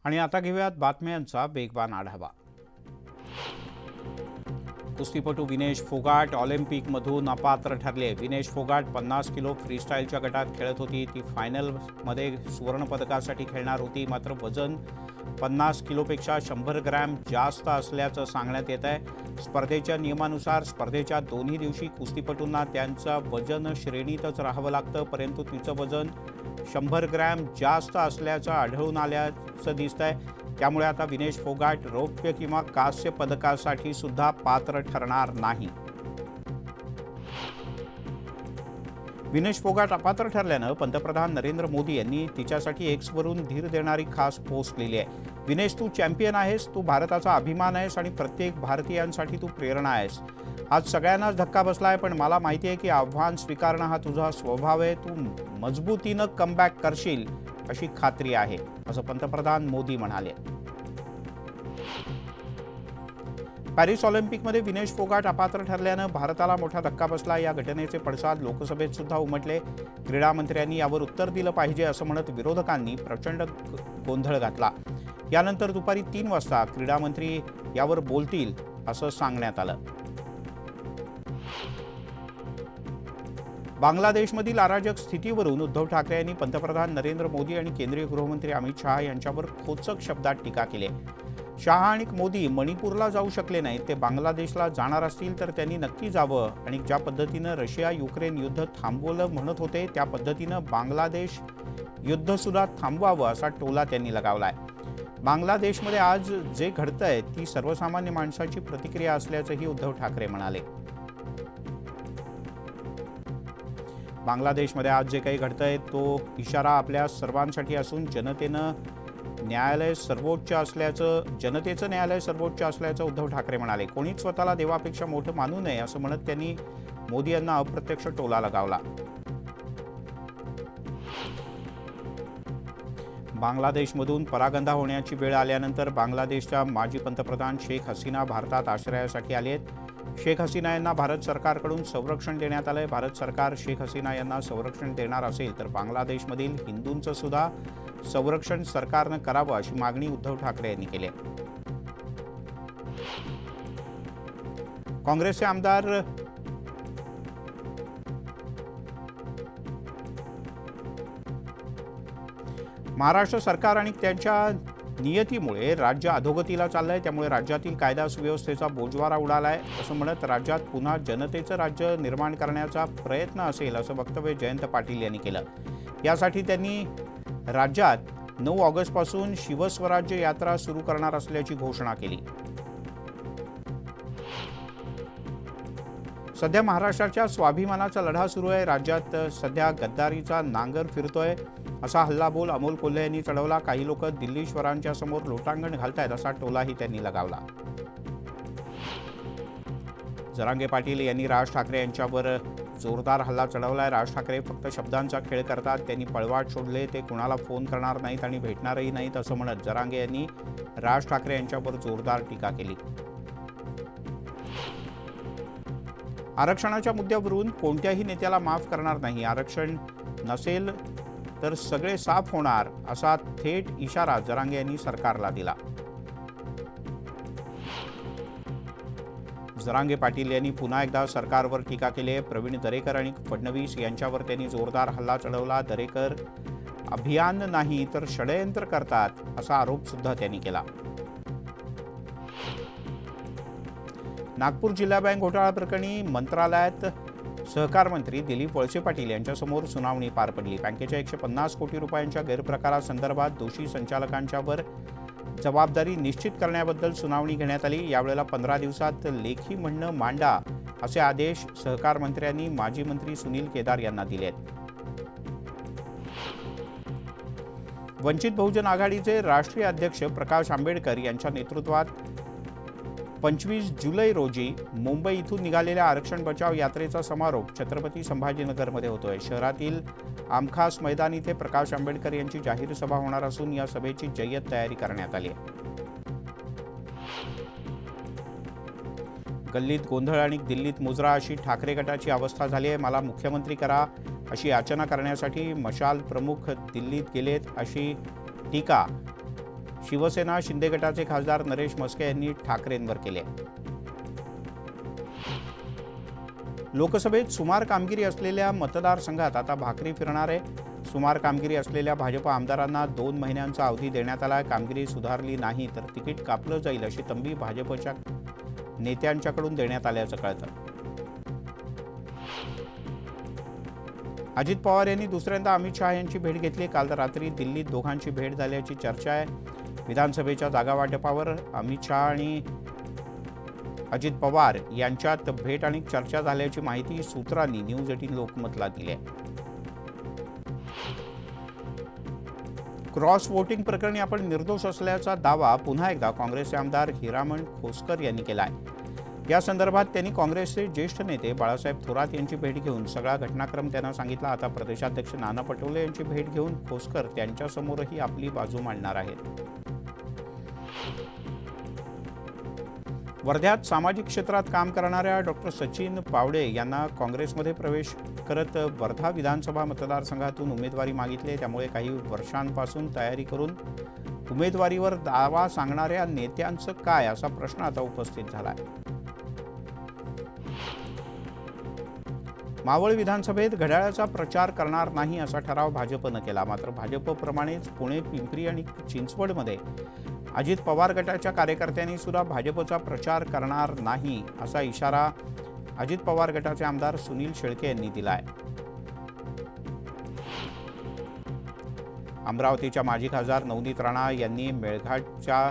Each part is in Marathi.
आणि आता घेऊयात बातम्यांचा वेगवान आढावा। कुस्तीपटू विनेश फोगाट ऑलिम्पिकमधून अपात्र ठरले। विनेश फोगाट 50 किलो फ्रीस्टाईलच्या गटात खेळत होती। ती फायनलमध्ये सुवर्ण पदकासाठी खेळणार होती, मात्र वजन 50 किलोपेक्षा 100 ग्रॅम जास्त असल्याचं सांगण्यात येत आहे। स्पर्धेच्या नियमानुसार स्पर्धेच्या दोन्ही दिवशी कुस्तीपटूंना त्यांच्या वजन श्रेणीतच राहावं लागतं, परंतु तिचं वजन 100 ग्रॅम जास्त असल्याचं आढळून आल्याचं दिसतंय। त्यामुळे आता विनेश फोगाट रौप्य किंवा कांस्य पदकासाठी सुद्धा पात्र ठरणार नाही। विनेश फोगाट अपात्र ठरल्यानं पंतप्रधान नरेंद्र मोदी यांनी तिच्यासाठी एक्सवरून धीर देणारी खास पोस्ट लिहिली आहे। विनेश, तू चॅम्पियन आहेस, तू भारताचा अभिमान आहेस आणि प्रत्येक भारतीयांसाठी तू प्रेरणा आहेस। आज सगळ्यांनाच धक्का बसलाय, पण मला माहिती आहे की आव्हान स्वीकारणं हा तुझा स्वभाव आहे। तू मजबूतीनं कमबॅक करशील अशी खात्री आहे, असं पंतप्रधान मोदी म्हणाले। पॅरिस ऑलिम्पिकमध्ये विनेश फोगाट अपात्र ठरल्यानं भारताला मोठा धक्का बसला। या घटनेचे पडसाद लोकसभेत सुद्धा उमटले। क्रीडा मंत्र्यांनी यावर उत्तर दिलं पाहिजे असं म्हणत विरोधकांनी प्रचंड गोंधळ घातला। यानंतर दुपारी 3 वाजता क्रीडा मंत्री यावर बोलतील असं सांगण्यात आलं। बांगलादेशमधील अराजक स्थितीवरून उद्धव ठाकरे यांनी पंतप्रधान नरेंद्र मोदी आणि केंद्रीय गृहमंत्री अमित शहा यांच्यावर खोचक शब्दात टीका केली। शहा आणि मोदी मणिपूरला जाऊ शकले नाहीत, ते बांगलादेशला जाणार असतील तर त्यांनी नक्की जावं आणि ज्या पद्धतीनं रशिया युक्रेन युद्ध थांबवलं म्हणत होते त्या पद्धतीनं बांगलादेश युद्ध सुद्धा थांबवावं असा टोला त्यांनी लगावलाय। बांगलादेशमध्ये आज जे घडतंय ती सर्वसामान्य माणसाची प्रतिक्रिया असल्याचंही उद्धव ठाकरे म्हणाले। बांगलादेशमध्ये आज जे काही घडतंय तो इशारा आपल्या सर्वांसाठी असून जनतेचं न्यायालय सर्वोच्च असल्याचं उद्धव ठाकरे म्हणाले। कोणीच स्वतःला देवापेक्षा मोठं मानू नये असं म्हणत त्यांनी मोदी यांना अप्रत्यक्ष टोला लगावला। बांगलादेशमधून परागंदा होण्याची वेळ आल्यानंतर बांगलादेशच्या माजी पंतप्रधान शेख हसीना भारतात आश्रयासाठी आले आहेत। शेख हसीना यांना भारत सरकारकडून संरक्षण देण्यात आलंय। भारत सरकार शेख हसीना यांना संरक्षण देणार असेल तर बांगलादेशमधील हिंदूंचं सुद्धा संरक्षण सरकारनं करावं अशी मागणी उद्धव ठाकरे यांनी केली आहे। काँग्रेसचे आमदार महाराष्ट्र सरकार आणि त्यांच्या नियतीमुळे राज्य अधोगतीला चाललंय, त्यामुळे राज्यातील कायदा सुव्यवस्थेचा बोजवारा उडालाय असं म्हणत राज्यात पुन्हा जनतेचं राज्य निर्माण करण्याचा प्रयत्न असेल असं वक्तव्य जयंत पाटील यांनी केलं। यासाठी त्यांनी राज्यात 9 ऑगस्टपासून शिवस्वराज्य यात्रा सुरू करणार असल्याची घोषणा केली। सध्या महाराष्ट्राच्या स्वाभिमानाचा लढा सुरू आहे। राज्यात सध्या गद्दारीचा नांगर फिरतोय असा हल्लाबोल अमोल कोल्हे यांनी चढवला। काही लोक दिल्लीश्वरांच्या समोर लोटांगण घालतायत असा टोलाही त्यांनी लगावला। जरांगे पाटील यांनी राज ठाकरे यांच्यावर जोरदार हल्ला चढवलाय। राज ठाकरे फक्त शब्दांचा खेळ करतात, त्यांनी पळवाट सोडले, ते कुणाला फोन करणार नाहीत आणि भेटणारही नाहीत असं म्हणत जरांगे यांनी राज ठाकरे यांच्यावर जोरदार टीका केली। आरक्षणाच्या मुद्द्यावरून कोणत्याही नेत्याला माफ करणार नाही, आरक्षण नसेल तर सगळे साफ होणार असा थेट इशारा जरांगे यांनी सरकारला दिला। जरांगे पाटील यांनी पुन्हा एकदा सरकारवर टीका केली। प्रवीण दरेकर आणि फडणवीस यांच्यावर त्यांनी जोरदार हल्ला चढवला। दरेकर अभियान नाही तर षडयंत्र करतात असा आरोप सुद्धा त्यांनी केला। नागपूर जिल्हा बँक घोटाळा प्रकरणी मंत्रालयात सहकार मंत्री दिलीप वळसे पाटील यांच्यासमोर सुनावणी पार पडली। बँकेच्या 150 कोटी रुपयांच्या गैरप्रकारासंदर्भात दोषी संचालकांच्यावर जबाबदारी निश्चित करण्याबद्दल सुनावणी घेण्यात आली। यावेळेला 15 दिवसात लेखी म्हणणं मांडा असे आदेश सहकार मंत्र्यांनी माजी मंत्री सुनील केदार यांना दिले आहेत। वंचित बहुजन आघाडीचे राष्ट्रीय अध्यक्ष प्रकाश आंबेडकर यांच्या नेतृत्वात 25 जुलै रोजी मुंबई इथून निघालेल्या आरक्षण बचाव यात्रेचा समारोप छत्रपती संभाजीनगरमध्ये होतोय। शहरातील आमखास मैदान इथे प्रकाश आंबेडकर यांची जाहीर सभा होणार असून या सभेची जय्यत तयारी करण्यात आली आहे। गल्लीत गोंधळ आणि दिल्लीत मुजरा अशी ठाकरे गटाची अवस्था झाली आहे। मला मुख्यमंत्री करा अशी याचना करण्यासाठी मशाल प्रमुख दिल्लीत गेलेत अशी टीका शिवसेना शिंदे गटाचे खासदार नरेश म्हस्के यांनी ठाकरेंवर केले. लोकसभेत सुमार कामगिरी असलेल्या मतदारसंघात आता भाकरी फिरणार आहे. सुमार कामगिरी असलेल्या भाजप आमदारांना 2 महिन्यांचा अवधी देण्यात आला. कामगिरी सुधारली नाही तर तिकीट कापलं जाईल अशी तंबी भाजपच्या नेत्यांच्याकडून देण्यात आल्याचं कळतं. अजित पवार यांनी दुसऱ्यांदा अमित शहा यांची भेट घेतली. काल रात्री दिल्लीत दोघांची भेट झाल्याची चर्चा आहे. विधानसभेच्या जागा वाटपावर अमित शहा आणि अजित पवार यांच्यात भेट आणि चर्चा झाल्याची माहिती सूत्रांनी न्यूज 18 लोकमतला दिली आहे. क्रॉस वोटिंग प्रकरणी आपण निर्दोष असल्याचा दावा पुन्हा एकदा काँग्रेसचे आमदार हिरामण खोसकर यांनी केला आहे. या संदर्भात त्यांनी काँग्रेसचे ज्येष्ठ नेते बाळासाहेब थोरात यांची भेट घेऊन सगळा घटनाक्रम त्यांना सांगितला. आता प्रदेशाध्यक्ष नाना पटोले यांची भेट घेऊन खोसकर त्यांच्यासमोरही आपली बाजू मांडणार आहेत. वर्ध्यात सामाजिक क्षेत्रात काम करणाऱ्या डॉक्टर सचिन पावडे यांना काँग्रेसमध्ये प्रवेश करत वर्धा विधानसभा मतदारसंघातून उमेदवारी मागितली. त्यामुळे काही वर्षांपासून तयारी करून उमेदवारीवर दावा सांगणाऱ्या नेत्यांचं काय असा प्रश्न आता उपस्थित झाला आहे. मावळ विधानसभेत घड्याळाचा प्रचार करणार नाही असा ठराव भाजपनं केला. मात्र भाजपप्रमाणेच पुणे, पिंपरी आणि चिंचवडमध्ये अजित पवार गटाच्या कार्यकर्त्यांनी सुद्धा भाजपचा प्रचार करणार नाही असा इशारा अजित पवार गटाचे आमदार सुनील शेळके यांनी दिला आहे. अमरावतीच्या माजी खासदार नवनीत राणा यांनी मेळघाटच्या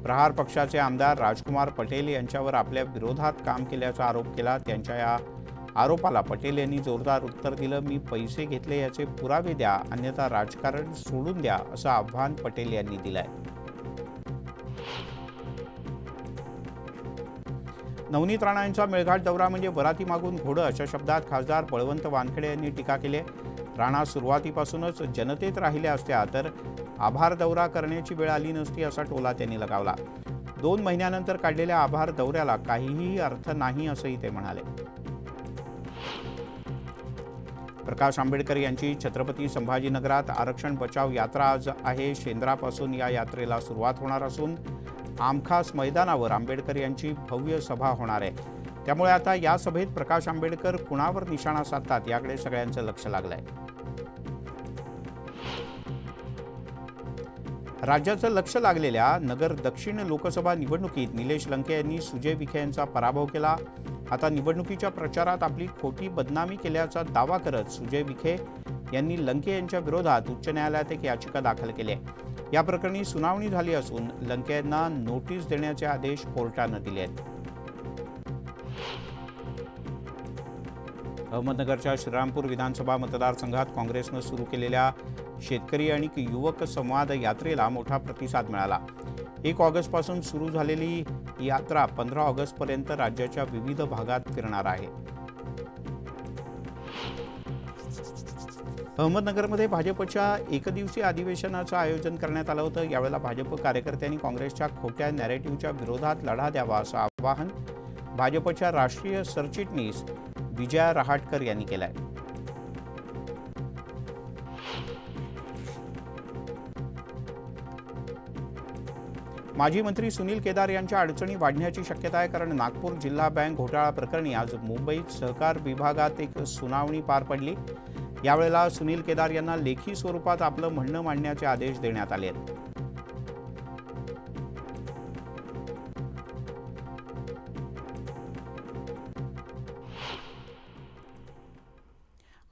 प्रहार पक्षाचे आमदार राजकुमार पटेल यांच्यावर आपल्या विरोधात काम केल्याचा आरोप केला. त्यांच्या या आरोपाला पटेल यांनी जोरदार उत्तर दिलं. मी पैसे घेतले याचे पुरावे द्या, अन्यथा राजकारण सोडून द्या असं आव्हान पटेल यांनी दिलंय. नवनीत राणा यांचा मेळघाट दौरा म्हणजे वराती मागून घोडं अशा शब्दात खासदार बळवंत वानखेडे यांनी टीका केली. राणा सुरुवातीपासूनच जनतेत राहिल्या असत्या तर आभार दौरा करण्याची वेळ आली नसती असा टोला त्यांनी लगावला. 2 महिन्यानंतर काढलेल्या आभार दौऱ्याला काहीही अर्थ नाही असंही ते म्हणाले. प्रकाश आंबेडकर यांची छत्रपती संभाजीनगरात आरक्षण बचाव यात्रा आज आहे. शेंद्रापासून या यात्रेला सुरुवात होणार असून आमखास मैदानावर आंबेडकर यांची भव्य सभा होणार आहे. त्यामुळे आता या सभेत प्रकाश आंबेडकर कुणावर निशाणा साधतात याकडे सगळ्यांचं लक्ष लागलंय. राज्याचं लक्ष लागलेल्या नगर दक्षिण लोकसभा निवडणुकीत निलेश लंके यांनी सुजय विखे यांचा पराभव केला. आता निवडणुकीच्या प्रचारात आपली खोटी बदनामी केल्याचा दावा करत सुजय विखे यांनी लंके यांच्या विरोधात उच्च न्यायालयात एक याचिका दाखल केली आहे. या प्रकरणी सुनावणी झाली असून लंके यांना नोटीस देण्याचे आदेश कोर्टानं दिले आहेत. अहमदनगरच्या श्रीरामपूर विधानसभा मतदारसंघात काँग्रेसनं सुरू केलेल्या शेतकरी आणि युवक संवाद यात्रेला मोठा प्रतिसाद मिळाला. 1 ऑगस्टपासून सुरू झालेली यात्रा 15 ऑगस्टपर्यंत राज्याच्या विविध भागात फिरणार आहे. अहमदनगरमध्ये भाजपच्या एकदिवसीय अधिवेशनाचं आयोजन करण्यात आलं होतं. यावेळेला भाजप कार्यकर्त्यांनी काँग्रेसच्या खोट्या नॅरेटिव्हच्या विरोधात लढा द्यावा असं आवाहन भाजपच्या राष्ट्रीय सरचिटणीस विजया रहाटकर यांनी केलं आहे. माजी मंत्री सुनील केदार यांच्या अडचणी वाढण्याची शक्यता आहे. कारण नागपूर जिल्हा बँक घोटाळा प्रकरणी आज मुंबईत सहकार विभागात एक सुनावणी पार पडली. यावेळेला सुनील केदार यांना लेखी स्वरूपात आपलं म्हणणं मांडण्याचे आदेश देण्यात आले आहेत.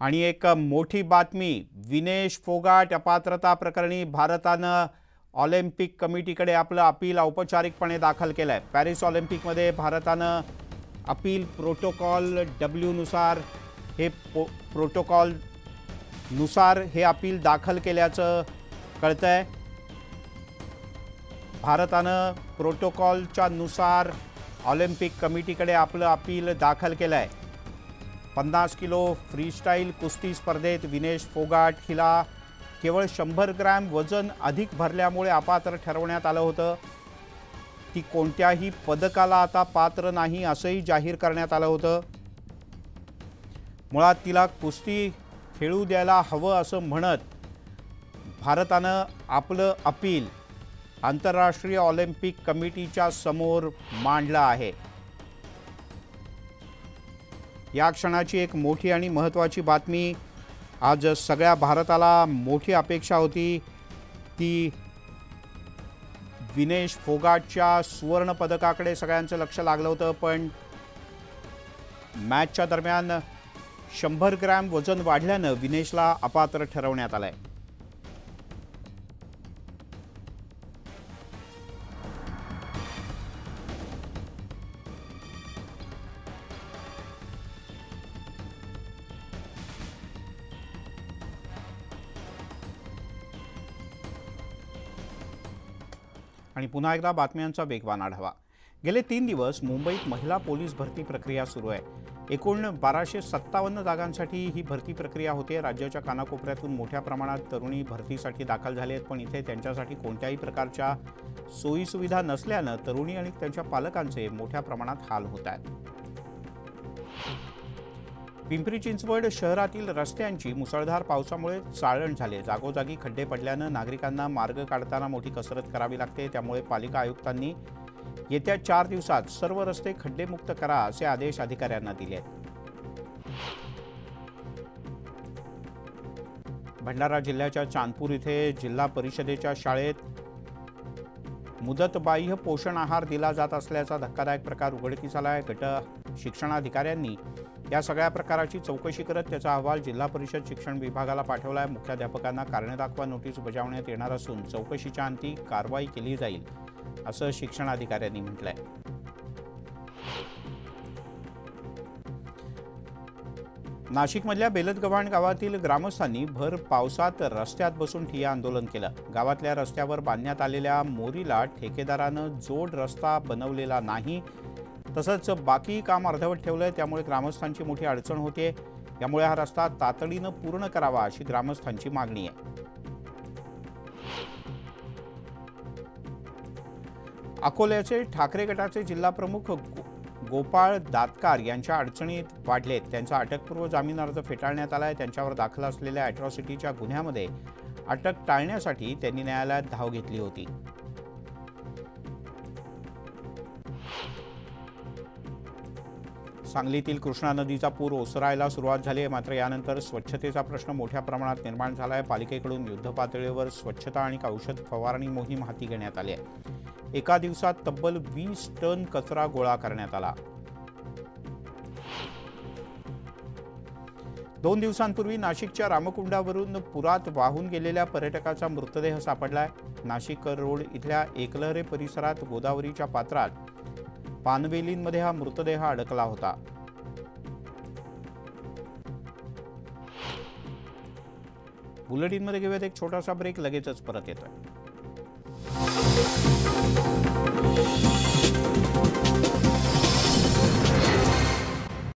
आणि एक मोठी बातमी, विनेश फोगाट अपात्रता प्रकरणी भारतानं ऑलिम्पिक कमिटीकडे आपलं अपील औपचारिकपणे दाखल केलं आहे. पॅरिस ऑलिम्पिकमध्ये भारतानं अपील प्रोटोकॉल W नुसार हे अपील दाखल केल्याचं कळतंय. भारतानं प्रोटोकॉलच्या नुसार ऑलिम्पिक कमिटीकडे आपलं अपील दाखल केलं आहे. 50 किलो फ्रीस्टाईल कुस्ती स्पर्धेत विनेश फोगाट हिला केवळ 100 ग्रॅम वजन अधिक भरल्यामुळे अपात्र ठरवण्यात आलं होतं. ती कोणत्याही पदकाला आता पात्र नाही असंही जाहीर करण्यात आलं होतं. मुळात तिला कुस्ती खेळू द्यायला हवं असं म्हणत भारतानं आपलं अपील आंतरराष्ट्रीय ऑलिम्पिक कमिटीच्या समोर मांडलं आहे। या क्षणाची एक मोठी आणि महत्त्वाची बातमी। आज सगळ्या भारताला मोठी अपेक्षा होती ती विनेश फोगाटच्या सुवर्ण पदकाकडे सगळ्यांचं लक्ष लागलं होतं, पण मॅचच्या दरम्यान 100 ग्रॅम वजन वाढल्यानं विनेशला अपात्र ठरवण्यात आलंय। आणि पुन्हा एकदा बातम्यांचा वेगवान आढावा। गेले 3 दिवस मुंबईत महिला पोलीस भरती प्रक्रिया सुरू आहे। एकूण 1257 जागांसाठी ही भरती प्रक्रिया होते। राज्याच्या कानाकोपऱ्यातून मोठ्या प्रमाणात तरुणी भरतीसाठी दाखल झाले आहेत, पण इथे त्यांच्यासाठी कोणत्याही प्रकारच्या सोयी सुविधा नसल्यानं तरुणी आणि त्यांच्या पालकांचे मोठ्या प्रमाणात हाल होत आहेत। पिंपरी चिंचवड शहरातील रस्त्यांची मुसळधार पावसामुळे चाळण झाले। जागोजागी खड्डे पडल्यानं नागरिकांना मार्ग काढताना मोठी कसरत करावी लागते। त्यामुळे पालिका आयुक्तांनी येत्या 4 दिवसात सर्व रस्ते खड्डेमुक्त करा असे आदेश अधिकाऱ्यांना दिले आहेत। भंडारा जिल्ह्याच्या चांदपूर इथे जिल्हा परिषदेच्या शाळेत मुदतबाह्य पोषण आहार दिला जात असल्याचा धक्कादायक प्रकार उघडकीस आला आहे। गट शिक्षणाधिकाऱ्यांनी या सगळ्या प्रकाराची चौकशी करत त्याचा अहवाल जिल्हा परिषद शिक्षण विभागाला पाठवला आहे। मुख्याध्यापकांना कारणे दाखवा नोटीस बजावण्यात येणार असून चौकशीच्या अंती कारवाई केली जाईल असं शिक्षणाधिकाऱ्यांनी म्हटलंय। नाशिकमधल्या बेलदगव्हाण गावातील ग्रामस्थांनी भर पावसात रस्त्यात बसून ठिय्या आंदोलन केलं। गावातल्या रस्त्यावर बांधण्यात आलेल्या मोरीला ठेकेदारानं जोड रस्ता बनवलेला नाही, तसंच बाकी काम अर्धवट ठेवलंय। त्यामुळे ग्रामस्थांची मोठी अडचण होते। यामुळे हा रस्ता तातडीनं पूर्ण करावा अशी ग्रामस्थांची मागणी आहे। अकोल्याचे ठाकरे गटाचे जिल्हाप्रमुख गोपाळ दातकार यांच्या अडचणीत वाढलेत। त्यांचा अटकपूर्व जामीन अर्ज फेटाळण्यात आलाय। त्यांच्यावर दाखल असलेल्या अॅट्रॉसिटीच्या गुन्ह्यामध्ये अटक टाळण्यासाठी त्यांनी न्यायालयात धाव घेतली होती। सांगलीतील कृष्णा नदीचा पूर ओसरायला सुरुवात झाली आहे, मात्र यानंतर स्वच्छतेचा प्रश्न मोठ्या प्रमाणात निर्माण झाला आहे। पालिकेकडून युद्धपातळीवर स्वच्छता आणि औषध फवारणी मोहीम हाती घेण्यात आली आहे। एका दिवसात तब्बल 20 टन कचरा गोळा करण्यात आला। 2 दिवसांपूर्वी नाशिकच्या रामकुंडावरून पुरात वाहून गेलेल्या पर्यटकाचा मृतदेह सापडलाय। नाशिक रोड इथल्या एकलहरे परिसरात गोदावरीच्या पात्रात पानवेलींमध्ये हा मृतदेह अडकला होता। बुलेटिनमध्ये घेऊयात एक छोटासा ब्रेक, लगेचच परत येतोय।